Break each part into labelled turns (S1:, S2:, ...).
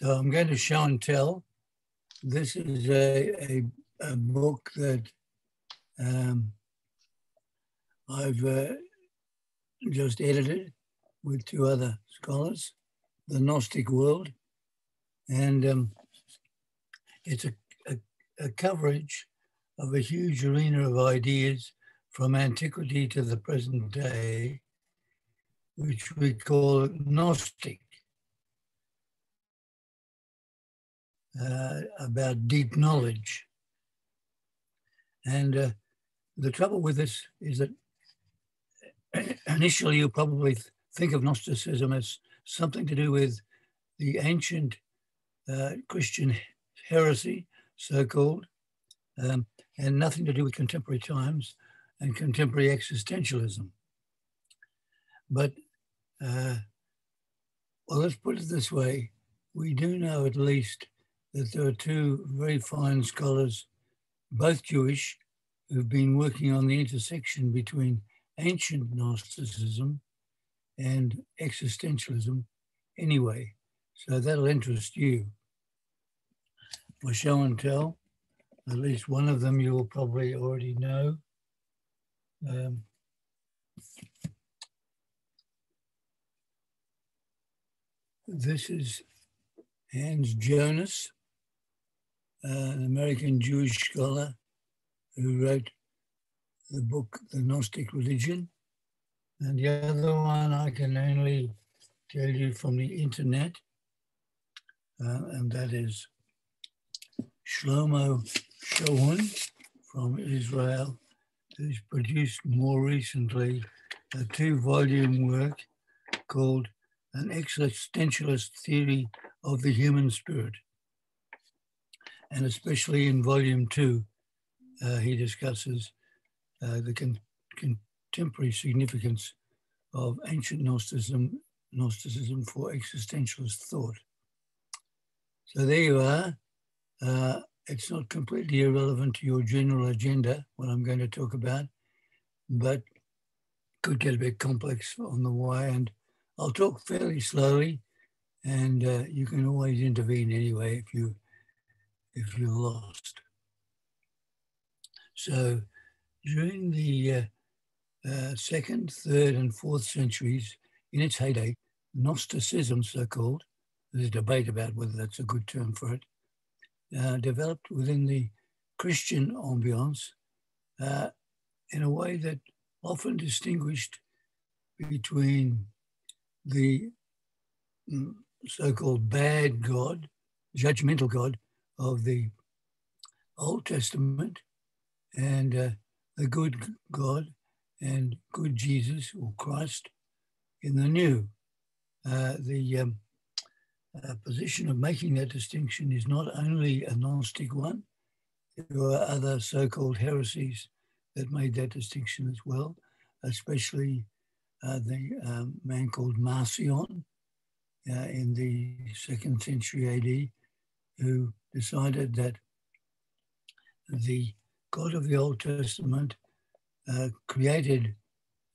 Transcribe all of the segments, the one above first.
S1: So I'm going to show and tell. This is a book that I've just edited with two other scholars, The Gnostic World. And it's a coverage of a huge arena of ideas from antiquity to the present day, which we call Gnostic, about deep knowledge. And the trouble with this is that initially you probably think of Gnosticism as something to do with the ancient Christian heresy, so-called, and nothing to do with contemporary times and contemporary existentialism. But, well, let's put it this way. We do know at least that there are two very fine scholars, both Jewish, who've been working on the intersection between ancient Gnosticism and existentialism anyway. So that'll interest you. For show and tell, at least one of them you will probably already know. This is Hans Jonas, an American Jewish scholar who wrote the book, The Gnostic Religion. And the other one I can only tell you from the internet, and that is Shlomo Shohun from Israel, who's produced more recently a 2-volume work called An Existentialist Theory of the Human Spirit. And especially in volume 2, he discusses the contemporary significance of ancient Gnosticism for existentialist thought. So there you are. It's not completely irrelevant to your general agenda, what I'm going to talk about, but could get a bit complex on the way. And I'll talk fairly slowly, and you can always intervene anyway if you're lost. So during the 2nd, 3rd, and 4th centuries, in its heyday, Gnosticism, so-called, there's a debate about whether that's a good term for it, developed within the Christian ambiance in a way that often distinguished between the so-called bad God, judgmental God of the Old Testament, and the good God and good Jesus or Christ in the New. The position of making that distinction is not only a Gnostic one. There were other so-called heresies that made that distinction as well, especially the man called Marcion in the 2nd century AD, who decided that the God of the Old Testament created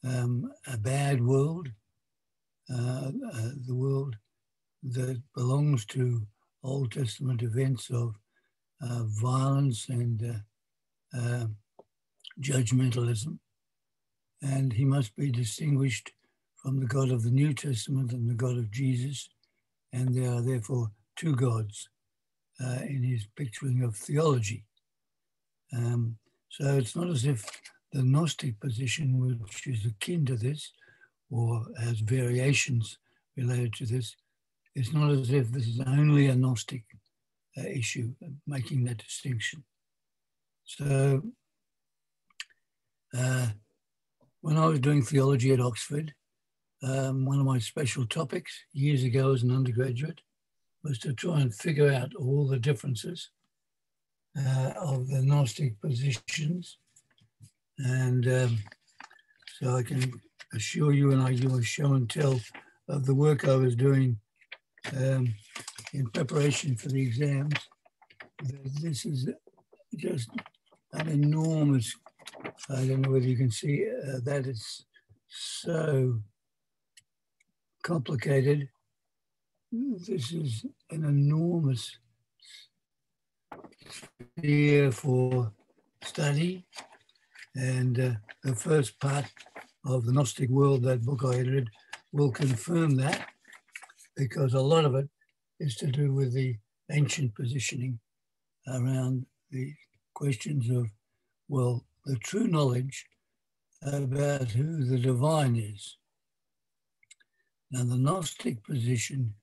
S1: a bad world, the world that belongs to Old Testament events of violence and judgmentalism. And he must be distinguished from the God of the New Testament and the God of Jesus. And there are therefore two gods in his picturing of theology. So it's not as if the Gnostic position, which is akin to this or has variations related to this, it's not as if this is only a Gnostic issue, making that distinction. So when I was doing theology at Oxford, one of my special topics years ago as an undergraduate was to try and figure out all the differences of the Gnostic positions. And so I can assure you, and I do a show and tell of the work I was doing in preparation for the exams. This is just an enormous, I don't know whether you can see that it's so complicated. This is an enormous sphere for study. And the first part of the Gnostic World, that book I edited, will confirm that, because a lot of it is to do with the ancient positioning around the questions of, well, the true knowledge about who the divine is. Now, the Gnostic position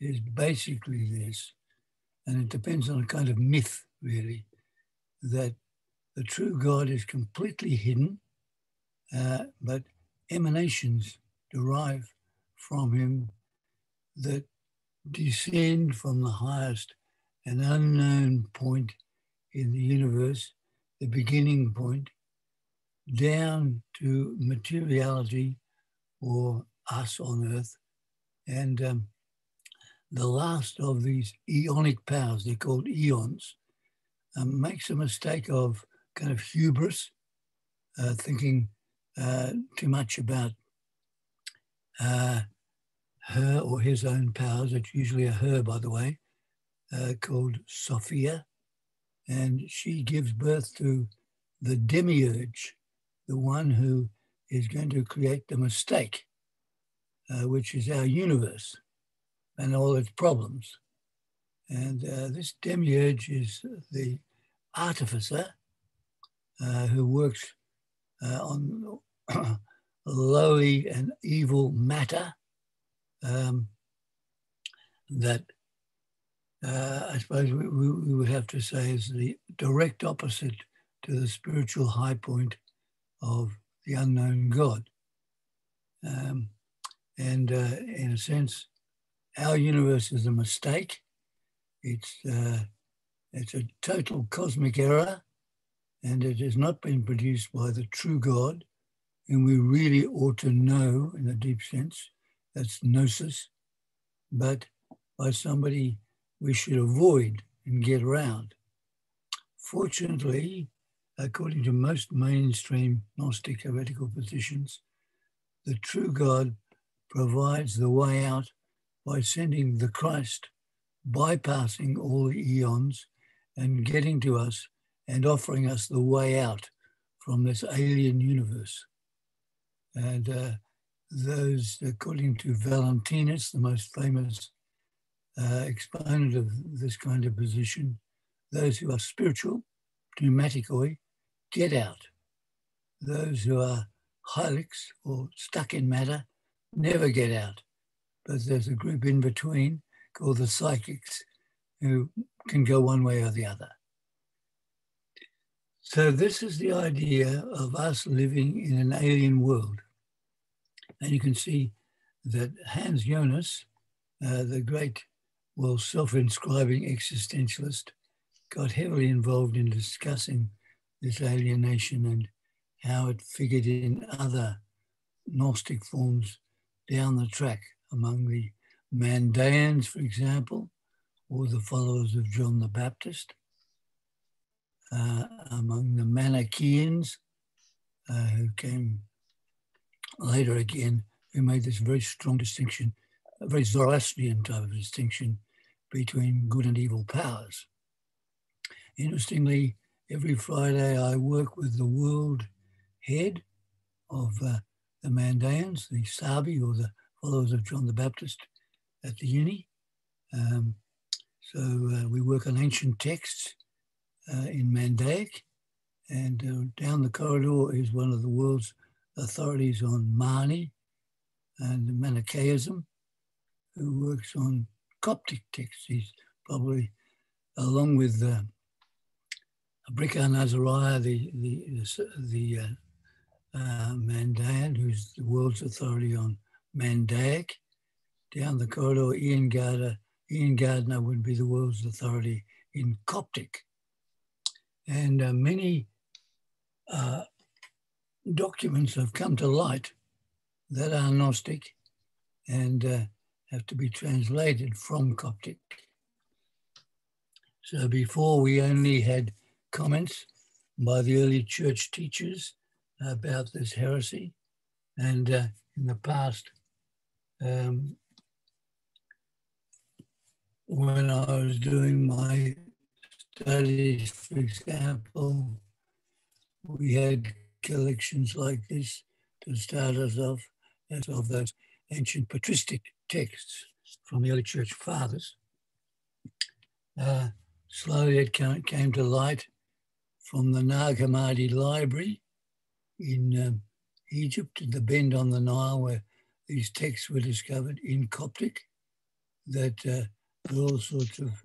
S1: is basically this, and it depends on a kind of myth, really, that the true God is completely hidden, but emanations derive from him that descend from the highest and unknown point in the universe, the beginning point, down to materiality or us on earth. And the last of these eonic powers, they're called eons, makes a mistake of kind of hubris, thinking too much about her or his own powers. It's usually a her, by the way, called Sophia. And she gives birth to the demiurge, the one who is going to create the mistake, which is our universe and all its problems. And this demiurge is the artificer who works on lowly and evil matter that I suppose we would have to say is the direct opposite to the spiritual high point of the unknown God. And in a sense, our universe is a mistake. It's a total cosmic error, and it has not been produced by the true God, and we really ought to know in a deep sense. That's gnosis, but by somebody we should avoid and get around. Fortunately, according to most mainstream Gnostic heretical positions, the true God provides the way out by sending the Christ, bypassing all the eons and getting to us and offering us the way out from this alien universe. And those, according to Valentinus, the most famous exponent of this kind of position, those who are spiritual, pneumaticoi, get out. Those who are hylics or stuck in matter never get out. But there's a group in between called the psychics who can go one way or the other. So this is the idea of us living in an alien world. And you can see that Hans Jonas, the great, well, self-inscribing existentialist, got heavily involved in discussing this alienation and how it figured in other Gnostic forms down the track, among the Mandaeans, for example, or the followers of John the Baptist, among the Manichaeans, who came later again, who made this very strong distinction, a very Zoroastrian type of distinction between good and evil powers. Interestingly, every Friday I work with the world head of the Mandaeans, the Sabi, or the followers of John the Baptist at the uni. So we work on ancient texts in Mandaic, and down the corridor is one of the world's authorities on Mani and Manichaeism, who works on Coptic texts. He's probably, along with Brikar Nazariah, the Mandaean, who's the world's authority on Mandaic. Down the corridor, Ian Gardner would be the world's authority in Coptic. And many documents have come to light that are Gnostic and have to be translated from Coptic. So before, we only had comments by the early church teachers about this heresy. And in the past, when I was doing my studies, for example, we had collections like this to start us off, as of those ancient patristic texts from the early church fathers. Slowly it came to light from the Nag Hammadi library in Egypt, at the bend on the Nile, where these texts were discovered in Coptic, that all sorts of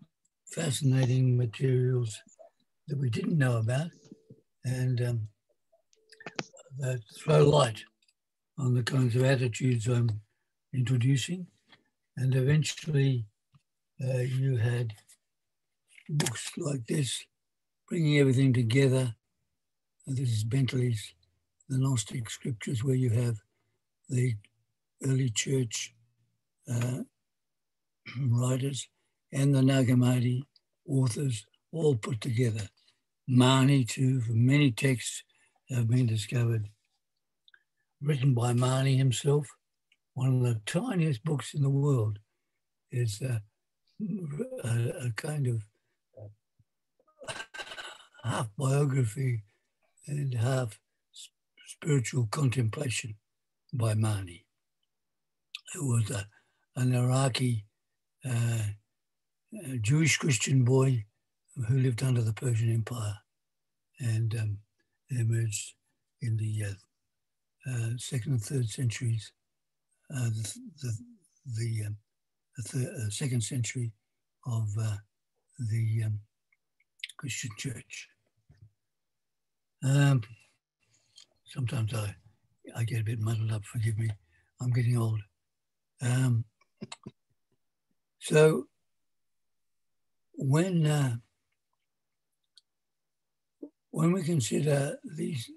S1: fascinating materials that we didn't know about, and that throw light on the kinds of attitudes I'm introducing. And eventually you had books like this, bringing everything together. And this is Bentley's The Gnostic Scriptures, where you have the early church writers and the Nag Hammadi authors all put together. Mani too, many texts have been discovered, written by Mani himself. One of the tiniest books in the world is a kind of half biography and half spiritual contemplation by Mani, who was an Iraqi Jewish Christian boy who lived under the Persian Empire and emerged in the second and third centuries, the second century of the Christian church. Sometimes I get a bit muddled up, forgive me, I'm getting old. So when we consider these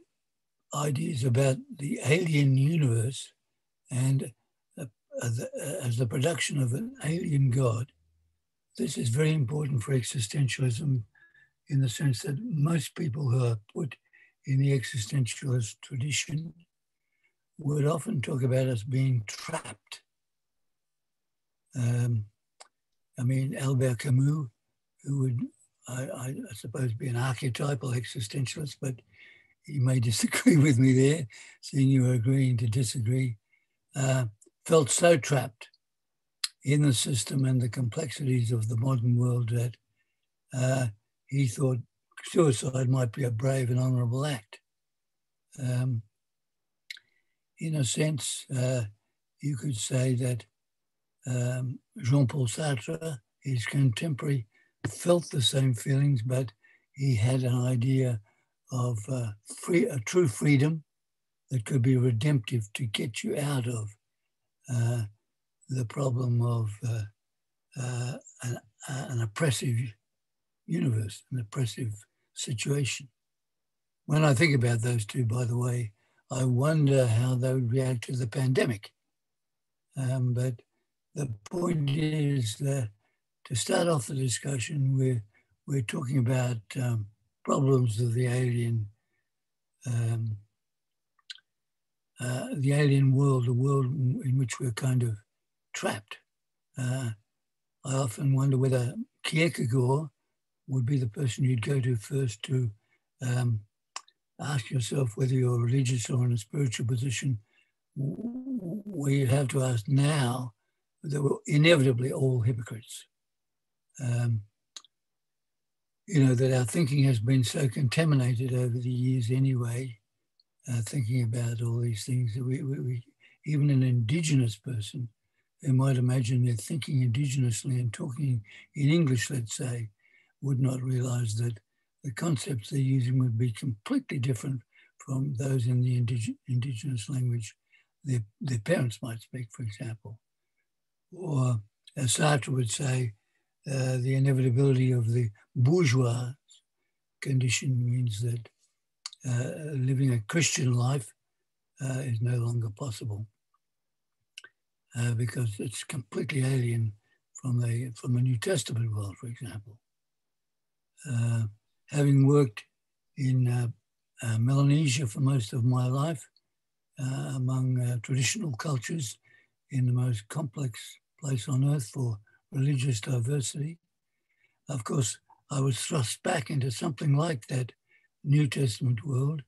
S1: ideas about the alien universe and as the production of an alien God, this is very important for existentialism, in the sense that most people who are put in the existentialist tradition would often talk about us being trapped. I mean, Albert Camus, who would, I suppose, be an archetypal existentialist, but he may disagree with me there, seeing you are agreeing to disagree, felt so trapped in the system and the complexities of the modern world that he thought suicide might be a brave and honourable act. In a sense, you could say that Jean-Paul Sartre, his contemporary, felt the same feelings, but he had an idea of a true freedom that could be redemptive to get you out of the problem of an oppressive universe, an oppressive situation. When I think about those two, by the way, I wonder how they would react to the pandemic. But the point is that to start off the discussion, we're talking about problems of the alien world, the world in which we're kind of trapped. I often wonder whether Kierkegaard would be the person you'd go to first to ask yourself whether you're religious or in a spiritual position, where you have to ask now, they were inevitably all hypocrites. That our thinking has been so contaminated over the years anyway, thinking about all these things, that we even an indigenous person who might imagine they're thinking indigenously and talking in English, let's say, would not realize that the concepts they're using would be completely different from those in the indigenous language their parents might speak, for example. Or, as Sartre would say, the inevitability of the bourgeois condition means that living a Christian life is no longer possible because it's completely alien from the New Testament world, for example. Having worked in Melanesia for most of my life, among traditional cultures in the most complex place on earth for religious diversity. Of course, I was thrust back into something like that New Testament world,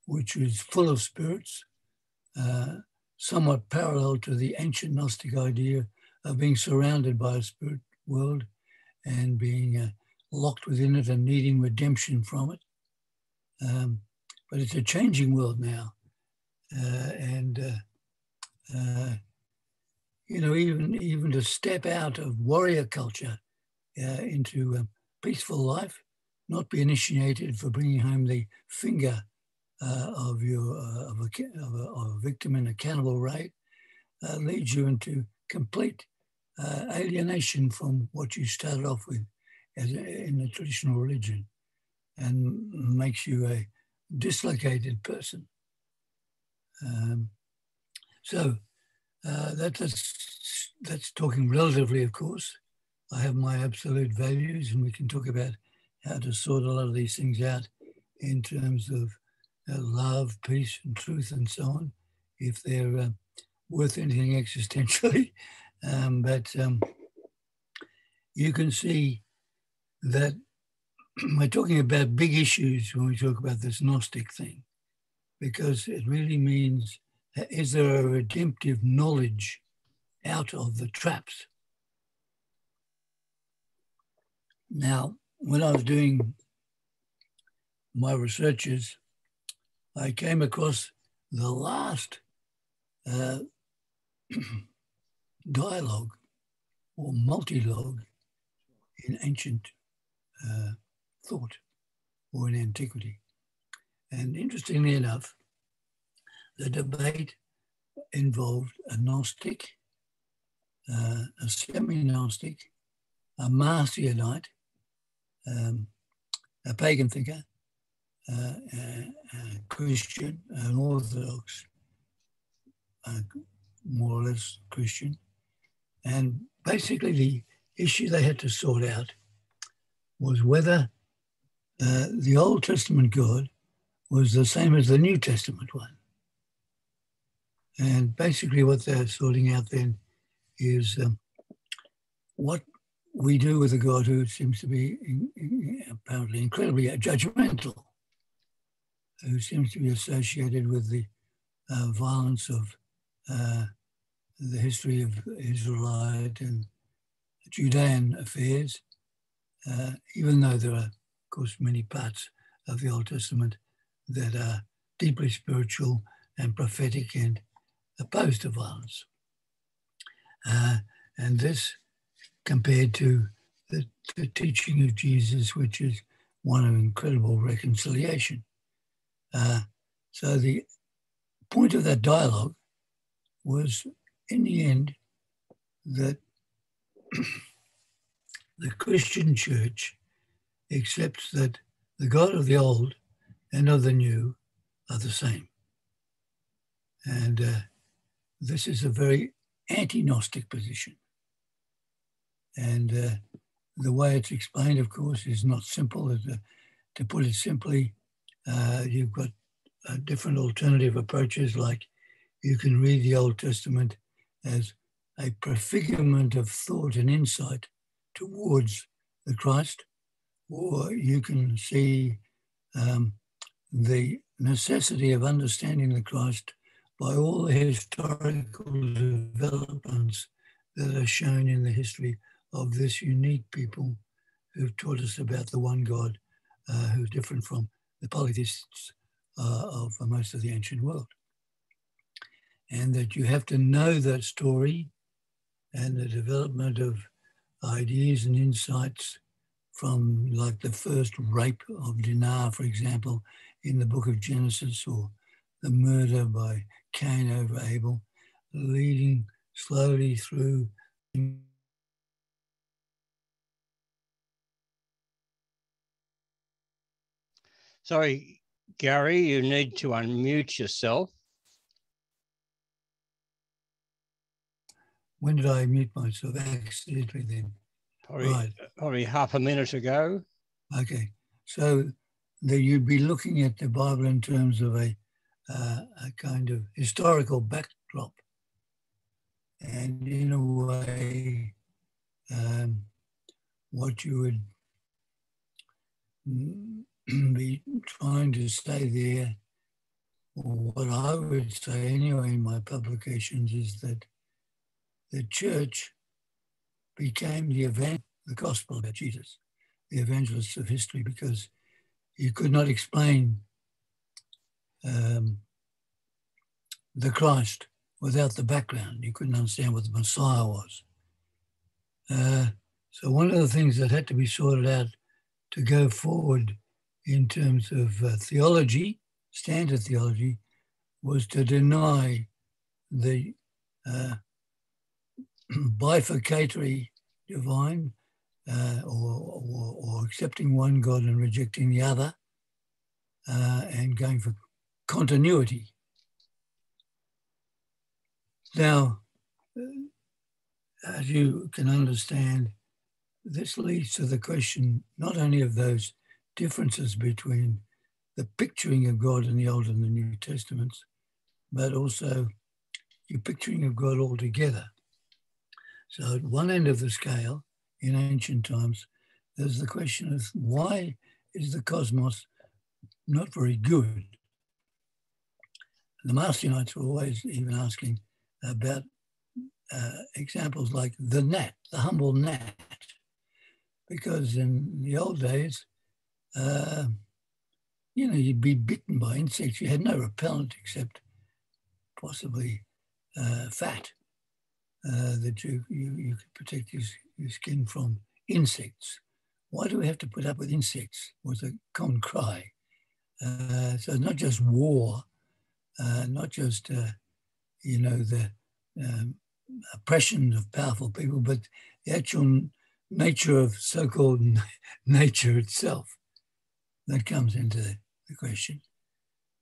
S1: which was full of spirits, somewhat parallel to the ancient Gnostic idea of being surrounded by a spirit world and being locked within it and needing redemption from it. But it's a changing world now. Even to step out of warrior culture into peaceful life, not be initiated for bringing home the finger of a victim in a cannibal raid, leads you into complete alienation from what you started off with in the traditional religion, and makes you a dislocated person. That's talking relatively, of course. I have my absolute values, and we can talk about how to sort a lot of these things out in terms of love, peace, and truth, and so on, if they're worth anything existentially. But you can see that we're talking about big issues when we talk about this Gnostic thing, because it really means, is there a redemptive knowledge out of the traps? Now, when I was doing my researches, I came across the last dialogue or multilogue in ancient thought or in antiquity. And interestingly enough, the debate involved a Gnostic, a semi-Gnostic, a Marcionite, a pagan thinker, a Christian, an Orthodox, more or less Christian. And basically the issue they had to sort out was whether the Old Testament God was the same as the New Testament one. And basically what they're sorting out then is what we do with a God who seems to be apparently incredibly judgmental, who seems to be associated with the violence of the history of Israelite and Judean affairs, even though there are, of course, many parts of the Old Testament that are deeply spiritual and prophetic and opposed to violence. And this compared to the teaching of Jesus, which is one of incredible reconciliation. So the point of that dialogue was, in the end, that the Christian church accepts that the God of the old and of the new are the same. And this is a very anti-Gnostic position. And the way it's explained, of course, is not simple. To put it simply, you've got different alternative approaches, like you can read the Old Testament as a prefigurement of thought and insight towards the Christ, or you can see the necessity of understanding the Christ by all the historical developments that are shown in the history of this unique people who've taught us about the one God, who's different from the polytheists of most of the ancient world. And that you have to know that story and the development of ideas and insights from, like, the first rape of Dinah, for example, in the book of Genesis, or the murder by Cain over Abel, leading slowly through.
S2: Sorry, Gary, you need to unmute yourself.
S1: When did I mute myself? Accidentally then.
S2: Probably half a minute ago.
S1: Okay. So you'd be looking at the Bible in terms of a kind of historical backdrop. And in a way, what you would be trying to say there, or what I would say anyway in my publications, is that the church became the gospel about Jesus, the evangelists of history, because you could not explain the Christ without the background. You couldn't understand what the Messiah was. So one of the things that had to be sorted out to go forward in terms of theology, standard theology, was to deny the bifurcatory divine, or accepting one God and rejecting the other, and going for continuity. Now, as you can understand, this leads to the question not only of those differences between the picturing of God in the Old and the New Testaments, but also your picturing of God altogether. So at one end of the scale, in ancient times, there's the question of why is the cosmos not very good? The Marcionites were always even asking about examples like the gnat, the humble gnat, because in the old days, you'd be bitten by insects. You had no repellent except possibly fat that you could protect your skin from insects. Why do we have to put up with insects? Was a common cry. So not just war, not just the oppression of powerful people, but the actual nature of so-called nature itself that comes into the question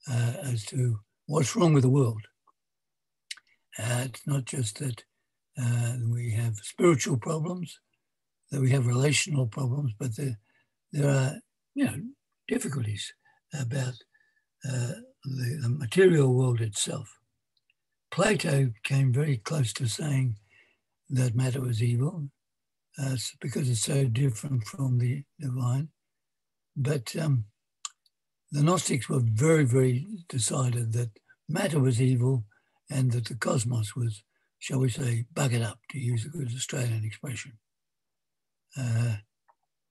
S1: as to what's wrong with the world. It's not just that we have spiritual problems, that we have relational problems, but there are difficulties about the material world itself. Plato came very close to saying that matter was evil because it's so different from the divine. But the Gnostics were very, very decided that matter was evil and that the cosmos was, shall we say, buggered up, to use a good Australian expression.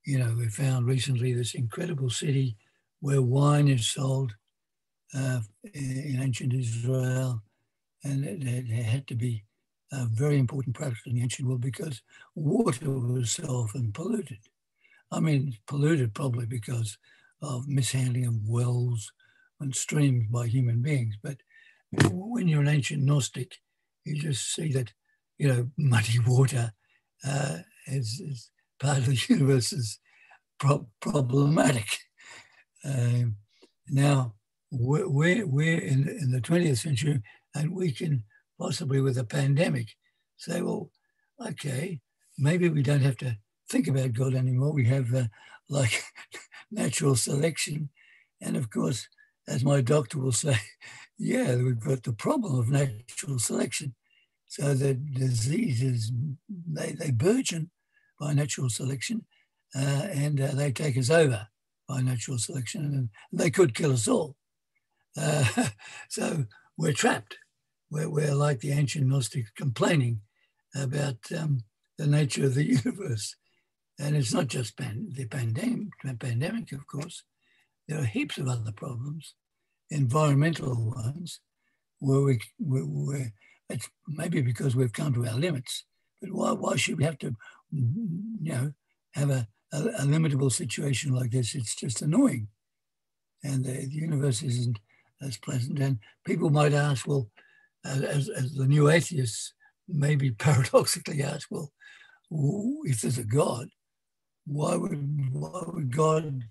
S1: We found recently this incredible city where wine is sold in ancient Israel, and it had to be a very important practice in the ancient world because water was so often polluted. I mean, polluted probably because of mishandling of wells and streams by human beings. But when you're an ancient Gnostic, you just see that, muddy water is part of the universe is problematic. Now, we're in the 20th century, and we can possibly, with a pandemic, say, well, okay, maybe we don't have to think about God anymore. We have like natural selection. And of course, as my doctor will say, yeah, we've got the problem of natural selection. So the diseases, they burgeon by natural selection, and they take us over by natural selection, and they could kill us all. So we're trapped. We're like the ancient Gnostics complaining about the nature of the universe. And it's not just the pandemic, of course. There are heaps of other problems, environmental ones, where it's maybe because we've come to our limits. But why should we have to, have a limitable situation like this? It's just annoying. And the universe isn't as pleasant. And people might ask, well, as the new atheists maybe paradoxically ask, well, if there's a God, why would God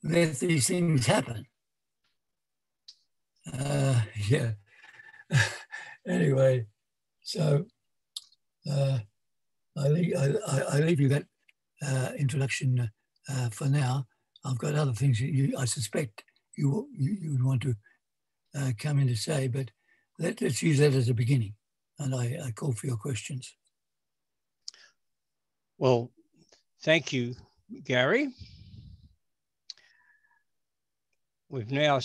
S1: let these things happen? Yeah. Anyway, so I leave you that introduction for now. I've got other things I suspect you would want to come in to say, but let's use that as a beginning. And I call for your questions.
S2: Well, thank you, Garry. We've now